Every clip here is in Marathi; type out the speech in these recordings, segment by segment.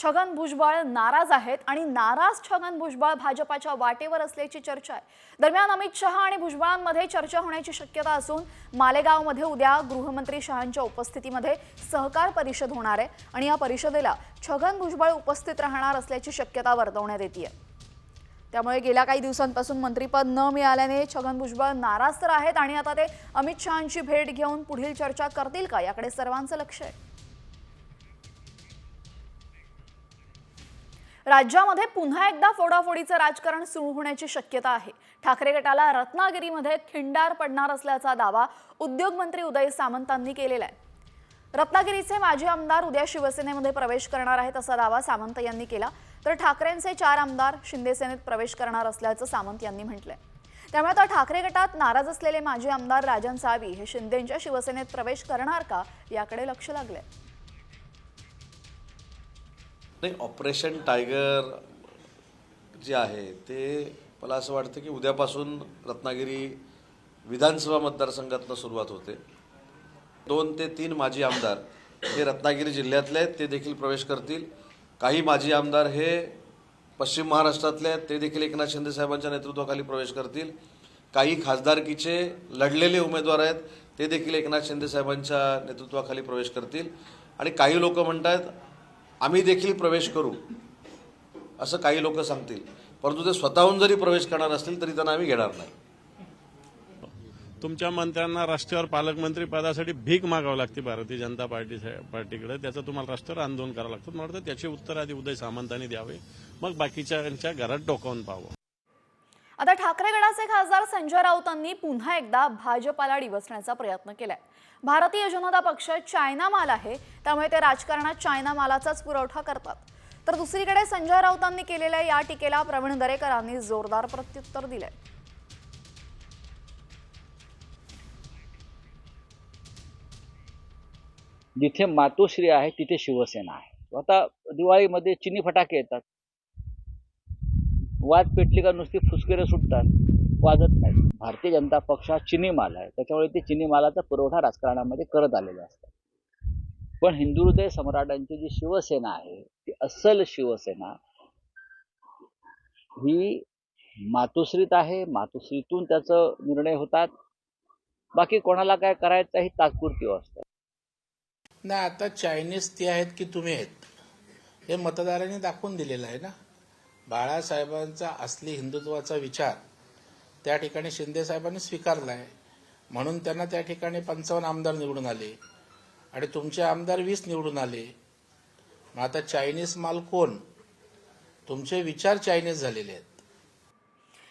छगन भुजबळ नाराज आहेत आणि नाराज छगन भुजबळ भाजपाच्या वाटेवर असल्याची चर्चा आहे। दरम्यान अमित शहा आणि भुजबळांमध्ये चर्चा होण्याची शक्यता असून मालेगावमध्ये उद्या गृहमंत्री शहांच्या उपस्थितीमध्ये सहकार परिषद होणार आहे आणि या परिषदेला छगन भुजबळ उपस्थित राहणार असल्याची शक्यता वर्तवण्यात येते। त्यामुळे गेल्या काही दिवसांपासून मंत्रिपद न मिळाल्याने छगन भुजबळ नाराज तर आहेत आणि आता ते अमित शहांची भेट घेऊन पुढील चर्चा करतील का याकडे सर्वांचं लक्ष आहे। राज्यामध्ये पुन्हा एकदा फोडाफोडीचं राजकारण सुरू होण्याची शक्यता आहे। ठाकरे गटाला रत्नागिरीमध्ये खिंडार पडणार असल्याचा दावा उद्योग मंत्री उदय सामंतांनी केलेला आहे। रत्नागिरीचे माजी आमदार उद्या शिवसेनेमध्ये प्रवेश करणार आहेत असा दावा सामंत यांनी केला, तर ठाकरेंचे 4 आमदार शिंदे सेनेत प्रवेश करणार असल्याचं सामंत यांनी म्हटलंय। त्यामुळे आता ठाकरे गटात नाराज असलेले माजी आमदार राजन साळवी हे शिंदेंच्या शिवसेनेत प्रवेश करणार का याकडे लक्ष लागलंय। नाही, ऑपरेशन टायगर जे आहे ते मला असं वाटतं की उद्यापासून रत्नागिरी विधानसभा मतदारसंघातनं सुरुवात होते। 2 ते 3 माजी आमदार हे रत्नागिरी जिल्ह्यातले आहेत, ते देखील प्रवेश करतील। काही माजी आमदार हे पश्चिम महाराष्ट्रातले आहेत, ते देखील एकनाथ शिंदे साहेबांच्या नेतृत्वाखाली प्रवेश करतील। काही खासदारकीचे लढलेले उमेदवार आहेत, ते देखील एकनाथ शिंदे साहेबांच्या नेतृत्वाखाली प्रवेश करतील। आणि काही लोक म्हणतात आम्ही देखील प्रवेश करू, असं काही लोक सांगतील, परंतु ते स्वतःहून जरी प्रवेश करणार असतील तरी त्यांना आम्ही घेणार नाही। तुमच्या मंत्र्यांना रस्त्यावर पालकमंत्री पदासाठी भीक मागावं लागते भारतीय जनता पार्टीकडे, त्याचं तुम्हाला रस्त्यावर आंदोलन करावं लागतं। मला वाटतं त्याचे उत्तर आधी उदय सामंतांनी द्यावे, मग बाकीच्या घरात डोकावून पाहावं। आता ठाकरे गटाचे खासदार संजय राऊतांनी पुन्हा एकदा भाजपाला डिवचण्याचा प्रयत्न केलाय। भारतीय जनता पक्ष चायना माल आहे, त्यामुळे ते राजकारणात चायना मालाचाच पुरवठा करतात। तर दुसरीकडे संजय राऊतांनी केलेल्या या टीकेला प्रवीण दरेकरांनी जोरदार प्रत्युत्तर दिलंय। जिथे मातोश्री आहे तिथे शिवसेना आहे। आता दिवाळीमध्ये चिनी फटाके येतात, वाद पेटली का नुसती फुसकेरे सुटतात, वाजत नाही। भारतीय जनता पक्ष हा चिनी माल आहे, त्याच्यामुळे ते चिनी मालाचा पुरवठा राजकारणामध्ये करत आलेले असतात। पण हिंदू हृदय सम्राटांची जी शिवसेना आहे ती अस्सल शिवसेना ही मातोश्रीत आहे, मातोश्रीतून त्याचं निर्णय होतात। बाकी कोणाला काय करायचं ही तात्पुरती अवस्था आहे। नाही, आता चायनीज ते आहेत की तुम्ही आहेत हे मतदारांनी दाखवून दिलेलं आहे ना। बाळासाहेबांचा असली हिंदुत्वाचा विचार त्या ठिकाणी शिंदे साहेबांनी स्वीकारला आहे, म्हणून त्यांना त्या ठिकाणी 55 आमदार निवडून आले आणि तुमचे आमदार 20 निवडून आले। मग आता चायनीज माल कोण? तुमचे विचार चायनीज झालेले आहेत।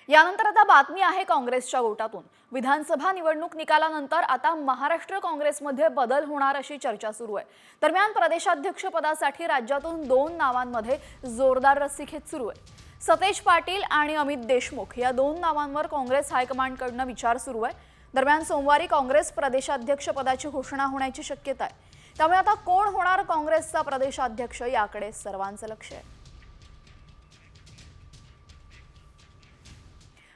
यानंतर आता बातमी आहे काँग्रेसच्या गोटातून। विधानसभा निवडणूक निकालानंतर आता महाराष्ट्र काँग्रेसमध्ये बदल होणार अशी चर्चा सुरू आहे। दरम्यान प्रदेशाध्यक्ष पदासाठी राज्यातून 2 नावांमध्ये जोरदार रस्सीखेच सुरू आहे। सतेज पाटील आणि अमित देशमुख या 2 नावांवर काँग्रेस हायकमांडकडून विचार सुरू आहे। दरम्यान सोमवारी काँग्रेस प्रदेशाध्यक्ष पदाची घोषणा होण्याची शक्यता आहे। त्यामुळे आता कोण होणार काँग्रेसचा प्रदेशाध्यक्ष याकडे सर्वांचं लक्ष आहे।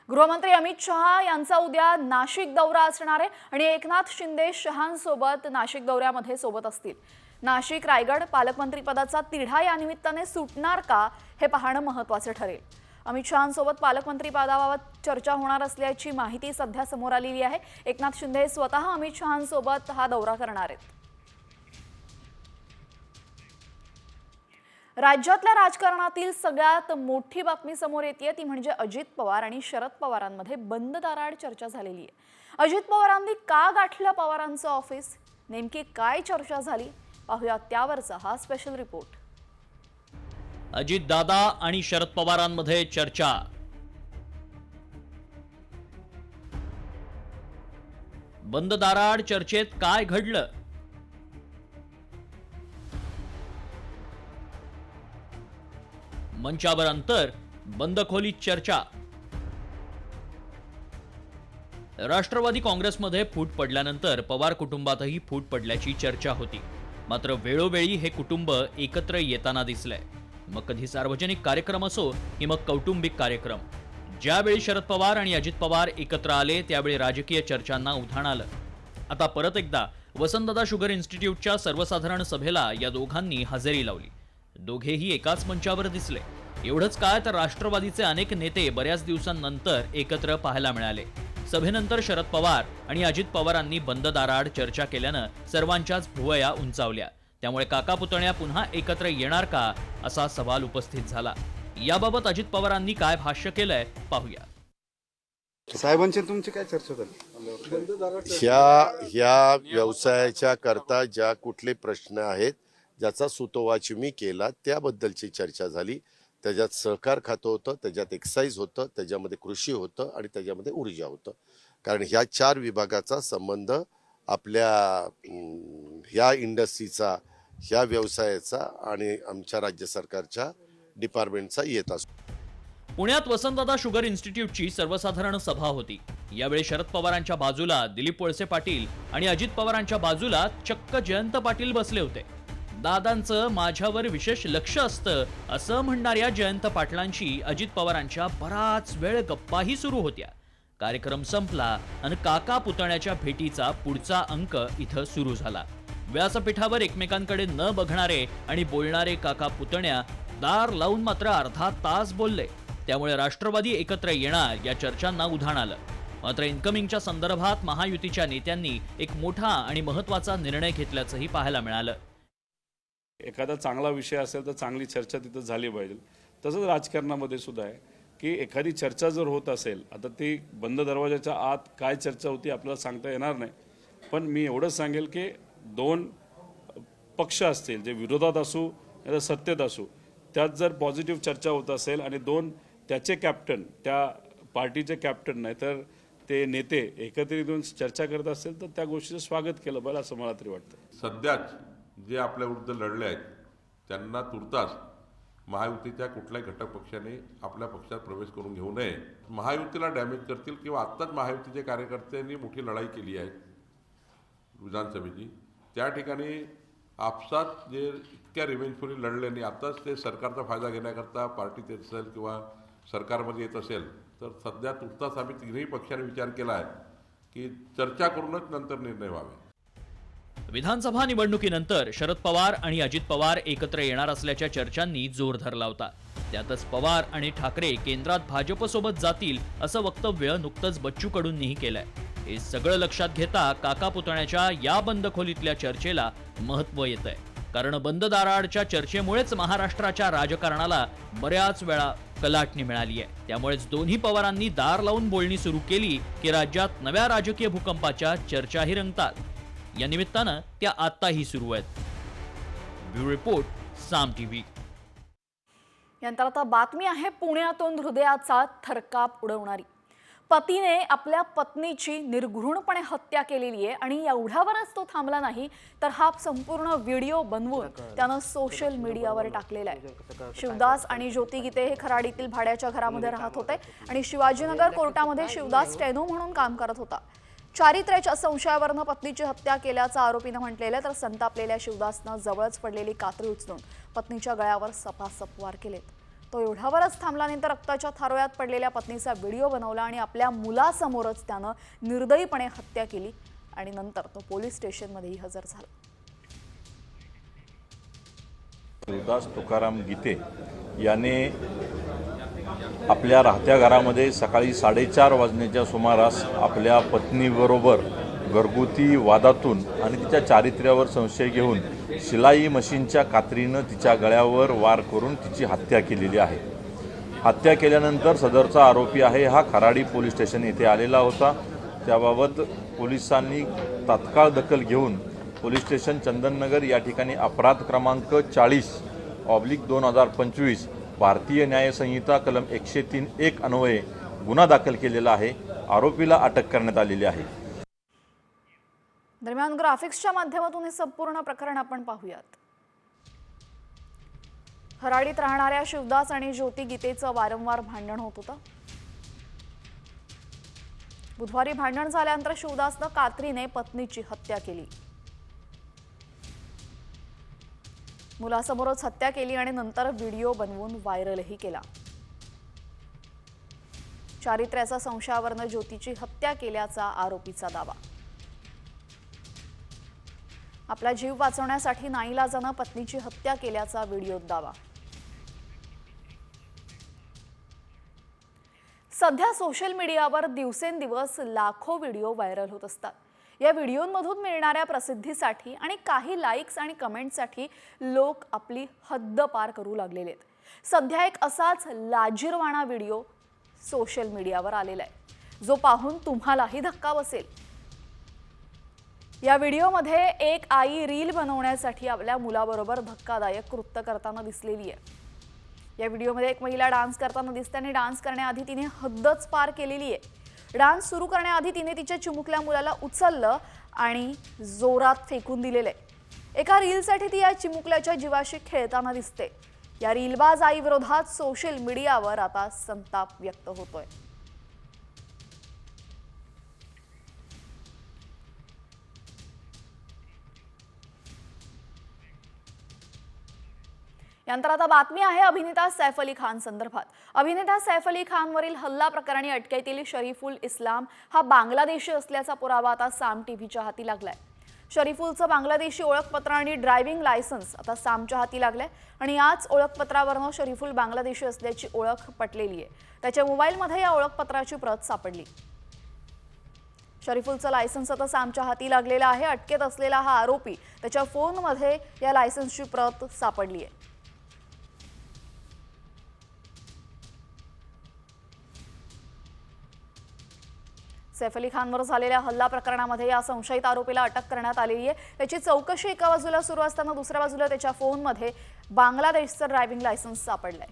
गृहमंत्री अमित शहा यांचा उद्या नाशिक दौरा असणार आहे आणि एकनाथ शिंदे शहांसोबत नाशिक दौऱ्यामध्ये सोबत असतील। नाशिक रायगड पालकमंत्री पदाचा तिढा या निमित्ताने सुटणार का हे पाहणं महत्त्वाचं ठरेल। अमित शहांसोबत पालकमंत्री पदाबाबत चर्चा होणार असल्याची माहिती सध्या समोर आलेली आहे। एकनाथ शिंदे स्वतः अमित शहांसोबत हा दौरा करणार आहेत। राज्यातल्या राजकारणातील सगळ्यात मोठी बातमी समोर येते ती म्हणजे अजित पवार आणि शरद पवारांमध्ये बंद दाराआड चर्चा झालेली आहे। अजित पवारांनी का गाठलं पवारांचं ऑफिस, नेमकी काय चर्चा झाली, पाहूया त्यावरचा हा स्पेशल रिपोर्ट। अजित दादा आणि शरद पवारांमध्ये चर्चा। बंद दाराआड चर्चेत काय घडलं? मंचावर अंतर, बंद खोलीत चर्चा। राष्ट्रवादी काँग्रेसमध्ये फूट पडल्यानंतर पवार कुटुंबातही फूट पडल्याची चर्चा होती। मात्र वेळोवेळी हे कुटुंब एकत्र येताना दिसलंय, मग कधी सार्वजनिक कार्यक्रम असो की मग कौटुंबिक कार्यक्रम। ज्यावेळी शरद पवार आणि अजित पवार एकत्र आले त्यावेळी राजकीय चर्चांना उधाण आलं। आता परत एकदा वसंतदादा शुगर इन्स्टिट्यूटच्या सर्वसाधारण सभेला या दोघांनी हजेरी लावली। दोघेही एकाच मंचावर दिसले. एवढंच काय तर राष्ट्रवादीचे अनेक नेते बऱ्याच दिवसांनंतर एकत्र पाहायला मिळाले. सभेनंतर शरद पवार आणि अजित पवारांनी बंद दाराआड चर्चा केल्यानं सर्वांच्याच भुवया उंचावल्या. त्यामुळे काका पुतण्या पुन्हा एकत्र येणार का असा सवाल उपस्थित झाला. याबाबत अजित पवारांनी काय भाष्य केलंय पाहूया. साहेबांची तुमची काय चर्चा झाली? ह्या व्यवसायाच्या करता ज्या कुठले प्रश्न आहेत ज्याचा सुतोवाच मी केला त्याबद्दलची चर्चा झाली. त्याच्यात सहकार खातं होतं, त्याच्यात एक्साईज होतं, त्याच्यामध्ये कृषी होतं आणि त्याच्यामध्ये ऊर्जा होतं. कारण ह्या 4 विभागाचा संबंध आपल्या ह्या इंडस्ट्रीचा, ह्या व्यवसायाचा आणि आमच्या राज्य सरकारच्या डिपार्टमेंटचा येत असतो. पुण्यात वसंतदादा शुगर इन्स्टिट्यूटची सर्वसाधारण सभा होती. यावेळी शरद पवारांच्या बाजूला दिलीप वळसे पाटील आणि अजित पवारांच्या बाजूला चक्क जयंत पाटील बसले होते. दादांचं माझ्यावर विशेष लक्ष असतं असं म्हणणाऱ्या जयंत पाटलांशी अजित पवारांच्या बराच वेळ गप्पाही सुरू होत्या. कार्यक्रम संपला आणि काका पुतण्याच्या भेटीचा पुढचा अंक इथं सुरू झाला. व्यासपीठावर एकमेकांकडे न बघणारे आणि बोलणारे काका पुतण्या दार लावून मात्र अर्धा तास बोलले. त्यामुळे राष्ट्रवादी एकत्र येणार या चर्चांना उधाण आलं. मात्र इन्कमिंगच्या संदर्भात महायुतीच्या नेत्यांनी एक मोठा आणि महत्वाचा निर्णय घेतल्याचंही पाहायला मिळालं. एखादा चांगला विषय असेल तर चांगली चर्चा तिथं झाली पाहिजे. तसंच राजकारणामध्ये सुद्धा आहे की एखादी चर्चा जर होत असेल, आता ती बंद दरवाजाच्या आत काय चर्चा होती आपल्याला सांगता येणार नाही. पण मी एवढंच सांगेल की 2 पक्ष असतील जे विरोधात असू या सत्तेत असू, त्यात जर पॉझिटिव्ह चर्चा होत असेल आणि 2 त्याचे कॅप्टन, त्या पार्टीचे कॅप्टन नाही तर ते नेते एकत्रित येऊन चर्चा करत असेल तर त्या गोष्टीचं स्वागत केलं पाहिजे असं मला तरी वाटतं. सध्याच जे आपल्या विरुद्ध लढले आहेत त्यांना तुर्तास महायुतीच्या कुठल्याही घटक पक्षाने आपल्या पक्षात प्रवेश करून घेऊ नये. महायुतीला डॅमेज करतील किंवा आत्ताच महायुतीचे कार्यकर्त्यांनी मोठी लढाई केली आहे विधानसभेची. त्या ठिकाणी आपसात जे इतक्या रिव्हेंजफुली लढले आणि आत्ताच ते सरकारचा फायदा घेण्याकरता पार्टीत येत असेल किंवा सरकारमध्ये येत असेल तर सध्या तुर्तास आम्ही 3ही पक्षाने विचार केला आहे की चर्चा करूनच नंतर निर्णय व्हावे. विधानसभा निवडणुकीनंतर शरद पवार आणि अजित पवार एकत्र येणार असल्याच्या चर्चांनी जोर धरला होता. त्यातच पवार आणि ठाकरे केंद्रात भाजपसोबत जातील असं वक्तव्य नुकतंच बच्चू कडूंनीही केलंय. हे सगळं लक्षात घेता काका पुतण्याच्या या बंद खोलीतल्या चर्चेला महत्त्व येतंय. कारण बंद दाराआडच्या चर्चेमुळेच महाराष्ट्राच्या राजकारणाला बऱ्याच वेळा कलाटणी मिळाली आहे. त्यामुळेच दोन्ही पवारांनी दार लावून बोलणी सुरू केली की राज्यात नव्या राजकीय भूकंपाच्या चर्चाही रंगतात. या निमित्तानं त्या आत्ताही सुरू आहेत. ब्युरो रिपोर्ट, साम टीव्ही. यानंतर आता बातमी आहे पुण्यातून हृदयाचा थरकाप उडवणारी. पतीने आपल्या पत्नीची निर्घृणपणे हत्या केलेली आहे आणि एवढ्यावरच तो थांबला नाही तर हा संपूर्ण व्हिडिओ बनवून त्यानं सोशल मीडियावर टाकलेला आहे. शिवदास आणि ज्योती गीते हे खराडीतील भाड्याच्या घरामध्ये राहत होते आणि शिवाजीनगर कोर्टामध्ये शिवदास स्टेनो म्हणून काम करत होता. चारित्र्याच्या संशयावरनं पत्नीची हत्या केल्याचा आरोपीनं म्हटलेलं तर संतापलेल्या शिवदासनं जवळच पडलेली कात्री उचलून पत्नीच्या गळ्यावर सपासप वार केलेत. तो एवढ्यावरच थांबला नाही तर रक्ताच्या थारोळ्यात पडलेल्या पत्नीचा व्हिडिओ बनवला आणि आपल्या मुलासमोरच त्यानं निर्दयीपणे हत्या केली आणि नंतर तो पोलीस स्टेशनमध्येही हजर झाला. शिवदास तुकाराम गीते याने आपल्या राहत्या घरामध्ये सकाळी 4:30 वाजण्याच्या सुमारास आपल्या पत्नीबरोबर घरगुती वादातून आणि तिच्या चारित्र्यावर संशय घेऊन शिलाई मशीनच्या कात्रीनं तिच्या गळ्यावर वार करून तिची हत्या केलेली आहे. हत्या केल्यानंतर सदरचा आरोपी आहे हा खराडी पोलीस स्टेशन येथे आलेला होता. त्याबाबत पोलिसांनी तात्काळ दखल घेऊन पोलीस स्टेशन चंदननगर या ठिकाणी अपराध क्रमांक 40/2025 भारतीय न्याय संहिता कलम 103(1) अन्वये गुन्हा दाखल केलेला आहे. आरोपीला अटक करण्यात आलेली आहे. दरम्यान ग्राफिक्सच्या माध्यमातून हे संपूर्ण प्रकरण आपण पाहूयात. खराडीत राहणाऱ्या शिवदास आणि ज्योती गीतेचं वारंवार भांडण होत होतं. बुधवारी भांडण झाल्यानंतर शिवदासनं कात्रीने पत्नीची हत्या केली. मुलासमोरच हत्या केली आणि नंतर व्हिडिओ बनवून व्हायरलही केला. चारित्र्याच्या संशयावरनं ज्योतीची हत्या केल्याचा आरोपीचा दावा. आपला जीव वाचवण्यासाठी नाईलाजानं पत्नीची हत्या केल्याचा व्हिडिओत दावा. सध्या सोशल मीडियावर दिवसेंदिवस लाखो व्हिडिओ व्हायरल होत असतात. या व्हिडिओंमधून मिळणाऱ्या प्रसिद्धीसाठी आणि काही लाईक्स आणि कमेंटसाठी लोक आपली हद्द पार करू लागलेले आहेत. सध्या एक असाच लाजिरवाणा व्हिडिओ सोशल मीडियावर आलेला आहे, जो पाहून तुम्हालाही धक्का बसेल. या व्हिडिओमध्ये एक आई रील बनवण्यासाठी आपल्या मुलाबरोबर धक्कादायक कृत्य करताना दिसलेली आहे. या व्हिडिओमध्ये एक महिला डान्स करताना दिसते आणि डान्स करण्याआधी तिने हद्दच पार केलेली आहे. डान्स सुरू करण्याआधी तिने तिच्या चिमुकल्या मुलाला उचललं आणि जोरात फेकून दिलेलं आहे. एका रीलसाठी ती या चिमुकल्याच्या जीवाशी खेळताना दिसते. या रीलबाज आईविरोधात सोशल मीडियावर आता संताप व्यक्त होतोय. यानंतर आता बातमी आहे अभिनेता सैफ अली खान संदर्भात. अभिनेता सैफ अली खानवरील हल्ला प्रकरणी अटकेतील शरीफुल इस्लाम हा बांगलादेशी असल्याचा पुरावा आता साम टीव्हीच्या हाती लागलाय. शरीफुलचं बांगलादेशी ओळखपत्र आणि ड्रायव्हिंग लायसन्स आता सामच्या हाती लागलंय आणि याच ओळखपत्रावरून शरीफुल बांगलादेशी असल्याची ओळख पटलेली आहे. त्याच्या मोबाईलमध्ये या ओळखपत्राची प्रत सापडली. शरीफुलचं लायसन्स आता सामच्या हाती लागलेला आहे. अटकेत असलेला हा आरोपी त्याच्या फोनमध्ये या लायसन्सची प्रत सापडली आहे. सैफ अली खानवर झालेल्या हल्ला प्रकरणामध्ये या संशयित आरोपीला अटक करण्यात आलेली आहे. त्याची चौकशी एका बाजूला सुरू असताना दुसऱ्या बाजूला त्याच्या फोनमध्ये बांगलादेशचं ड्रायव्हिंग लायसन्स सापडलंय.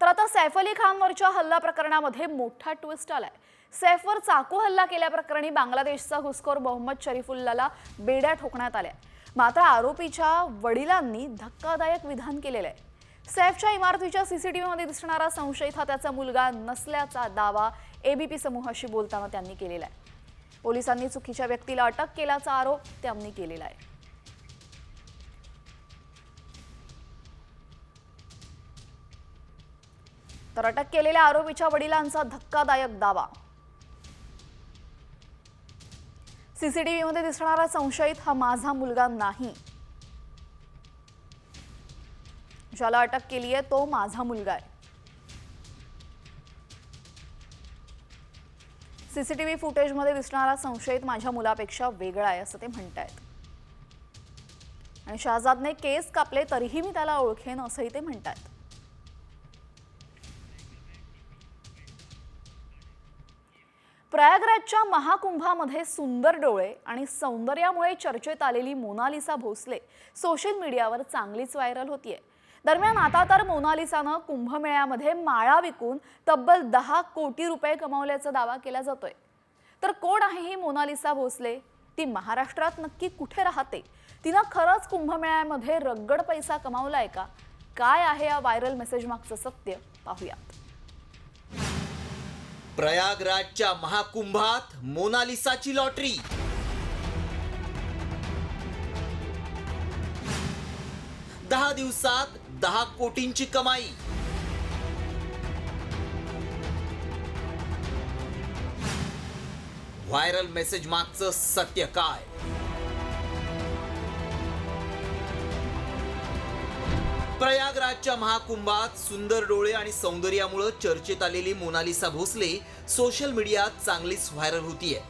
तर आता सैफ अली खानवरच्या हल्ला प्रकरणामध्ये मोठा ट्विस्ट आलाय. सैफवर चाकू हल्ला केल्याप्रकरणी बांगलादेशचा घुसखोर मोहम्मद शरीफुल्लाला बेड्या ठोकण्यात आल्या. मात्र आरोपीच्या वडिलांनी धक्कादायक विधान केलेलं आहे. सैफच्या इमारतीच्या सीसीटीव्हीमध्ये दिसणारा संशयित हा त्याचा मुलगा नसल्याचा दावा एबीपी समूहाशी बोलताना त्यांनी केलेला आहे. पोलिसांनी चुकीच्या व्यक्तीला अटक केल्याचा आरोप त्यांनी केलेला आहे. तर अटक केलेल्या आरोपीच्या वडिलांचा धक्कादायक दावा. सीसीटीव्हीमध्ये दिसणारा संशयित हा माझा मुलगा नाही. ज्याला अटक केली आहे तो माझा मुलगा आहे. सीसीटीव्ही फुटेजमध्ये दिसणारा संशयित माझ्या मुलापेक्षा वेगळा आहे असं ते म्हणतायत. आणि शहजादने केस कापले तरीही मी त्याला ओळखेन असंही ते म्हणतायत. प्रयागराजच्या महाकुंभामध्ये सुंदर डोळे आणि सौंदर्यामुळे चर्चेत आलेली मोनालिसा भोसले सोशल मीडियावर चांगलीच व्हायरल होतीये. दरम्यान आता तर मोनालिसानं कुंभमेळ्यामध्ये माळा विकून तब्बल 10 कोटी रुपये कमावल्याचा दावा केला जातोय. तर कोण आहे ही मोनालिसा भोसले? ती महाराष्ट्रात नक्की कुठे राहते? तिनं खरंच कुंभमेळ्यामध्ये रगड पैसा कमावलाय का? काय आहे या व्हायरल मेसेज मागचं सत्य? पाहूयात. प्रयागराजच्या महाकुंभात मोनालिसाची लॉटरी. दहा दिवसात 10 कोटींची कमाई. व्हायरल मेसेज मागचं सत्य काय? प्रयागराजच्या महाकुंभात सुंदर डोळे आणि सौंदर्यामुळे चर्चेत आलेली मोनालिसा भोसले सोशल मीडियात चांगलीच व्हायरल होतीये.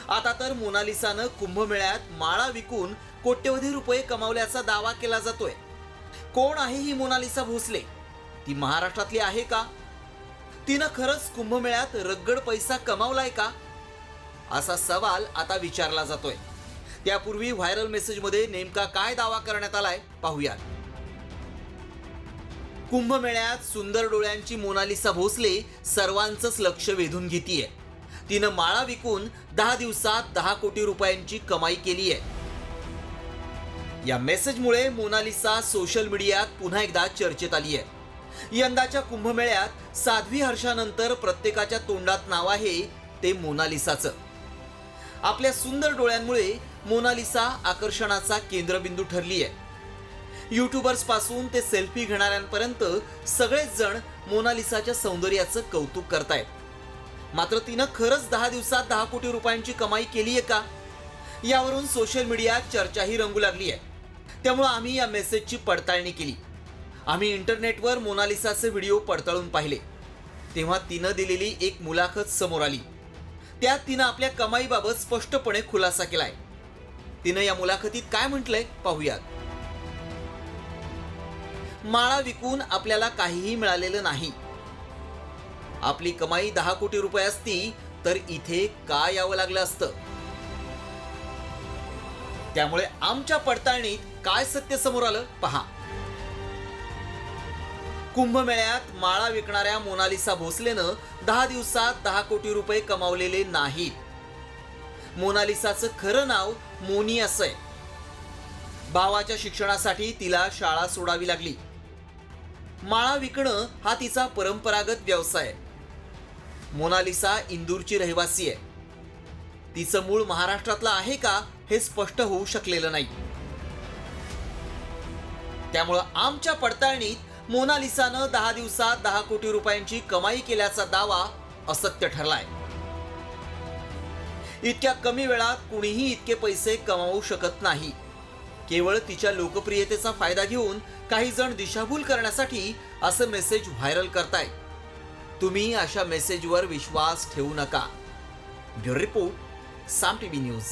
आता तर मोनालिसानं कुंभमेळ्यात माळा विकून कोट्यवधी रुपये कमावल्याचा दावा केला जातोय. कोण आहे ही मोनालिसा भोसले? ती महाराष्ट्रातली आहे का? तिनं खरंच कुंभमेळ्यात रगड पैसा कमावलाय का? असा सवाल आता विचारला जातोय. त्यापूर्वी व्हायरल मेसेजमध्ये नेमका काय दावा करण्यात आलाय पाहूयात. कुंभमेळ्यात सुंदर डोळ्यांची मोनालिसा भोसले सर्वांचंच लक्ष वेधून घेतीये. तिनं माळा विकून 10 दिवसात 10 कोटी रुपयांची कमाई केली आहे. या मेसेजमुळे मोनालिसा सोशल मीडियात पुन्हा एकदा चर्चेत आली आहे. यंदाच्या कुंभमेळ्यात साध्वी हर्षानंतर प्रत्येकाच्या तोंडात नाव आहे ते मोनालिसाचं. आपल्या सुंदर डोळ्यांमुळे मोनालिसा आकर्षणाचा केंद्रबिंदू ठरली आहे. यूट्यूबर्स पासून ते सेल्फी घेणाऱ्यांपर्यंत सगळेच जण मोनालिसाच्या सौंदर्याचं कौतुक करतायत. मात्र तिनं खरंच 10 दिवसात 10 कोटी रुपयांची कमाई केली आहे का? यावरून सोशल मीडियात चर्चाही रंगू लागली आहे. त्यामुळे आम्ही या मेसेजची पडताळणी केली. आम्ही इंटरनेटवर मोनालिसाचे व्हिडिओ पडताळून पाहिले. तेव्हा तिनं दिलेली एक मुलाखत समोर आली. त्यात तिनं आपल्या कमाईबाबत स्पष्टपणे खुलासा केलाय. तिनं या मुलाखतीत काय म्हटलंय पाहूयात. माळा विकून आपल्याला काहीही मिळालेलं नाही. आपली कमाई 10 कोटी रुपये असती तर इथे का यावं लागलं असतं. त्यामुळे आमच्या पडताळणीत काय सत्य समोर आलं पहा. कुंभमेळ्यात माळा विकणाऱ्या मोनालिसा भोसलेनं 10 दिवसात 10 कोटी रुपये कमावलेले नाहीत. मोनालिसाचं खरं नाव मोनी असंय. भावाच्या शिक्षणासाठी तिला शाळा सोडावी लागली. माळा विकणं हा तिचा परंपरागत व्यवसाय. मोनालिसा इंदूरची रहिवासी आहे. तिचं मूळ महाराष्ट्रातलं आहे का हे स्पष्ट होऊ शकलेलं नाही. त्यामुळं आमच्या पडताळणीत मोनालिसानं 10 दिवसात 10 कोटी रुपयांची कमाई केल्याचा दावा असत्य ठरलाय. इतक्या कमी वेळात कुणीही इतके पैसे कमावू शकत नाही. केवळ तिच्या लोकप्रियतेचा फायदा घेऊन काही जण दिशाभूल करण्यासाठी असं मेसेज व्हायरल करतायत. तुम्ही अशा मेसेजवर विश्वास ठेवू नका. ब्युरो रिपोर्ट, साम टीव्ही न्यूज.